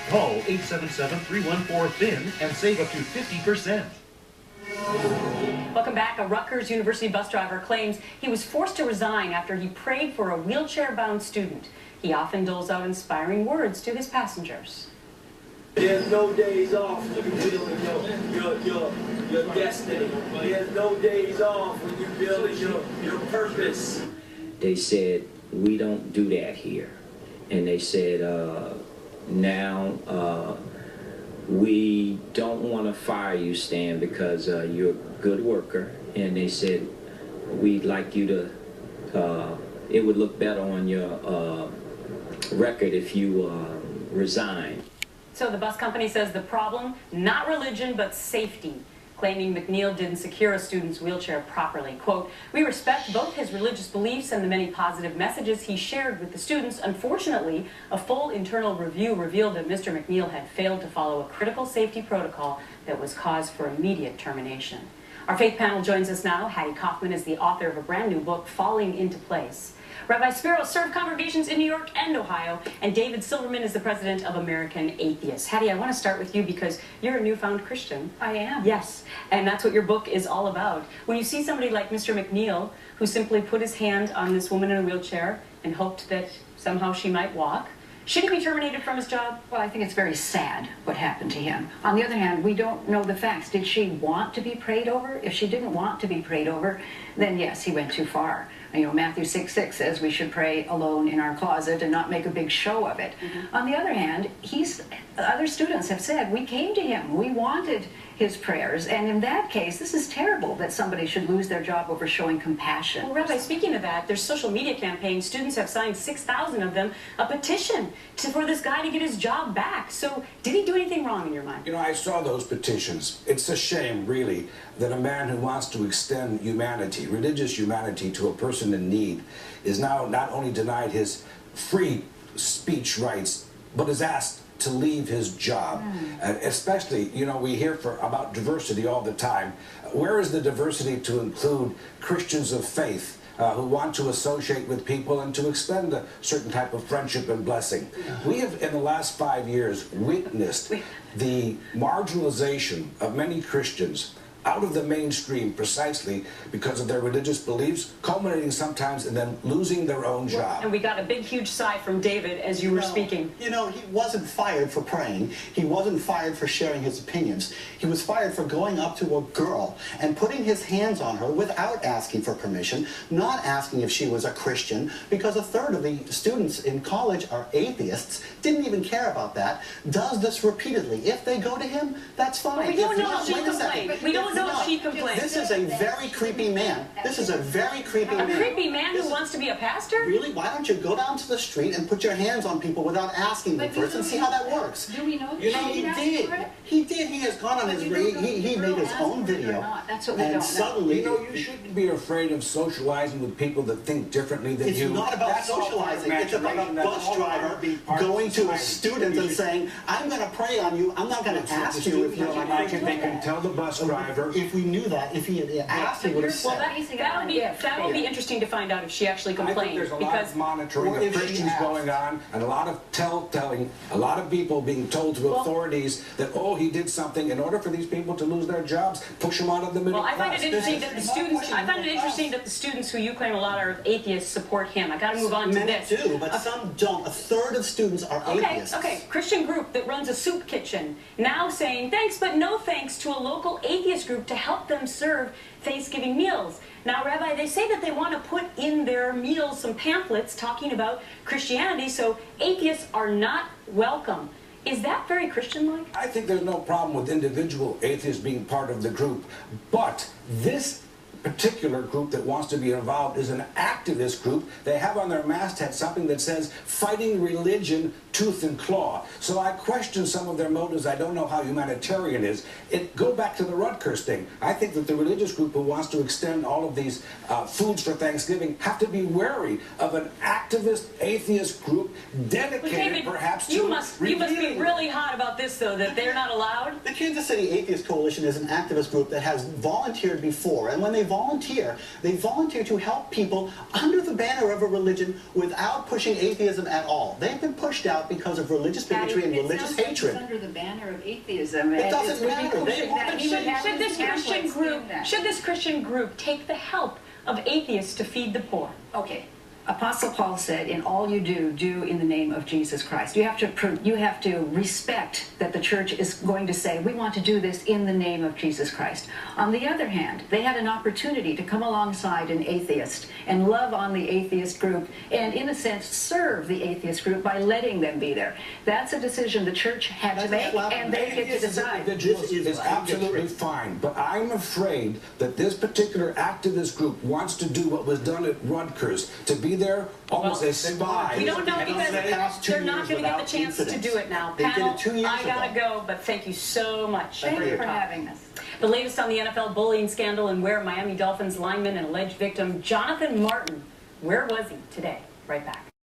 Call 877-314-THIN and save up to 50%. Welcome back. A Rutgers University bus driver claims he was forced to resign after he prayed for a wheelchair-bound student. He often doles out inspiring words to his passengers. There's no days off when you're building your destiny. There's no days off when you're building your purpose. They said, we don't do that here. And they said, now we don't want to fire you, Stan, because you're a good worker. And they said, we'd like you to, it would look better on your record if you resign. So the bus company says the problem, not religion, but safety, claiming McNeil didn't secure a student's wheelchair properly. Quote, we respect both his religious beliefs and the many positive messages he shared with the students. Unfortunately, a full internal review revealed that Mr. McNeil had failed to follow a critical safety protocol that was cause for immediate termination. Our faith panel joins us now. Hattie Kaufman is the author of a brand new book, Falling into Place. Rabbi Spiro served congregations in New York and Ohio, and David Silverman is the president of American Atheists. Hattie, I want to start with you because you're a newfound Christian. I am. Yes, and that's what your book is all about. When you see somebody like Mr. McNeil, who simply put his hand on this woman in a wheelchair and hoped that somehow she might walk, should he be terminated from his job? Well, I think it's very sad what happened to him. On the other hand, we don't know the facts. Did she want to be prayed over? If she didn't want to be prayed over, then yes, he went too far. You know, Matthew 6:6 says we should pray alone in our closet and not make a big show of it. On the other hand, other students have said, we came to him, we wanted his prayers, and in that case, this is terrible that somebody should lose their job over showing compassion. Well, Rabbi, speaking of that, there's social media campaigns. Students have signed, 6,000 of them, a petition for this guy to get his job back. So did he do anything wrong in your mind? You know, I saw those petitions. It's a shame, really, that a man who wants to extend humanity, religious humanity, to a person in need is now not only denied his free speech rights, but is asked to leave his job. And especially, you know, we hear about diversity all the time. Where is the diversity to include Christians of faith who want to associate with people and to extend a certain type of friendship and blessing? We have, in the last 5 years, witnessed the marginalization of many Christians out of the mainstream precisely because of their religious beliefs, culminating sometimes in them losing their own job. And we got a big, huge sigh from David as you were speaking. You know, he wasn't fired for praying. He wasn't fired for sharing his opinions. He was fired for going up to a girl and putting his hands on her without asking for permission, not asking if she was a Christian, because a third of the students in college are atheists, didn't even care about that, does this repeatedly. If they go to him, that's fine. But we don't know if she complained. We don't know if she complained. This is a very creepy man. This is a very creepy man. A creepy man who wants to be a pastor? Really? Why don't you go down to the street and put your hands on people without asking them first and see how that works? Do we know? You know, he did. He did. He has gone on his he made his own video. That's what we don't know. Suddenly, you know, you shouldn't be afraid of socializing with people that think differently than you. It's not about socializing. It's about a bus driver going to a student and saying, I'm going to pray on you. I'm not going to ask you if you're like they can tell the bus driver. If we knew that, if he had asked, he would have said. Well, that would be interesting to find out if she actually complained. I think there's a lot of monitoring of Christians going on, and a lot of telling, a lot of people being told to authorities that, oh, he did something in order for these people to lose their jobs, push them out of the middle class. Well, I find it interesting that the students. I find it interesting that the students who you claim a lot are atheists support him. I got to move on to this. Many do, but some don't. A third of students are atheists. Okay. Christian group that runs a soup kitchen now saying thanks, but no thanks to a local atheist group to help them serve Thanksgiving meals. Now, Rabbi, they say that they want to put in their meals some pamphlets talking about Christianity, so atheists are not welcome. Is that very Christian-like? I think there's no problem with individual atheists being part of the group, but this particular group that wants to be involved is an activist group. They have on their masthead something that says fighting religion tooth and claw. So I question some of their motives. I don't know how humanitarian is. Go back to the Rutgers thing. I think that the religious group who wants to extend all of these foods for Thanksgiving have to be wary of an activist atheist group dedicated perhaps to you must be really hot about this, though, that they're not allowed. The Kansas City Atheist Coalition is an activist group that has volunteered before, and when they volunteer to help people under the banner of a religion without pushing atheism at all. They've been pushed out out because of religious bigotry and religious hatred. It's under the banner of atheism. It doesn't matter. They want to Should this Christian group take the help of atheists to feed the poor? Okay. Apostle Paul said, in all you do, do in the name of Jesus Christ. You have to respect that the church is going to say, we want to do this in the name of Jesus Christ. On the other hand, they had an opportunity to come alongside an atheist and love on the atheist group and, in a sense, serve the atheist group by letting them be there. That's a decision the church had to make, and they get to decide. This is absolutely fine, but I'm afraid that this particular activist group wants to do what was done at Rutgers, to be there almost as spies. We don't know because they're not going to get the chance to do it now. Panel, I gotta go, but thank you so much Thank for you your for talk. having us. The latest on the NFL bullying scandal and where Miami Dolphins lineman and alleged victim Jonathan Martin, where was he today? Right back.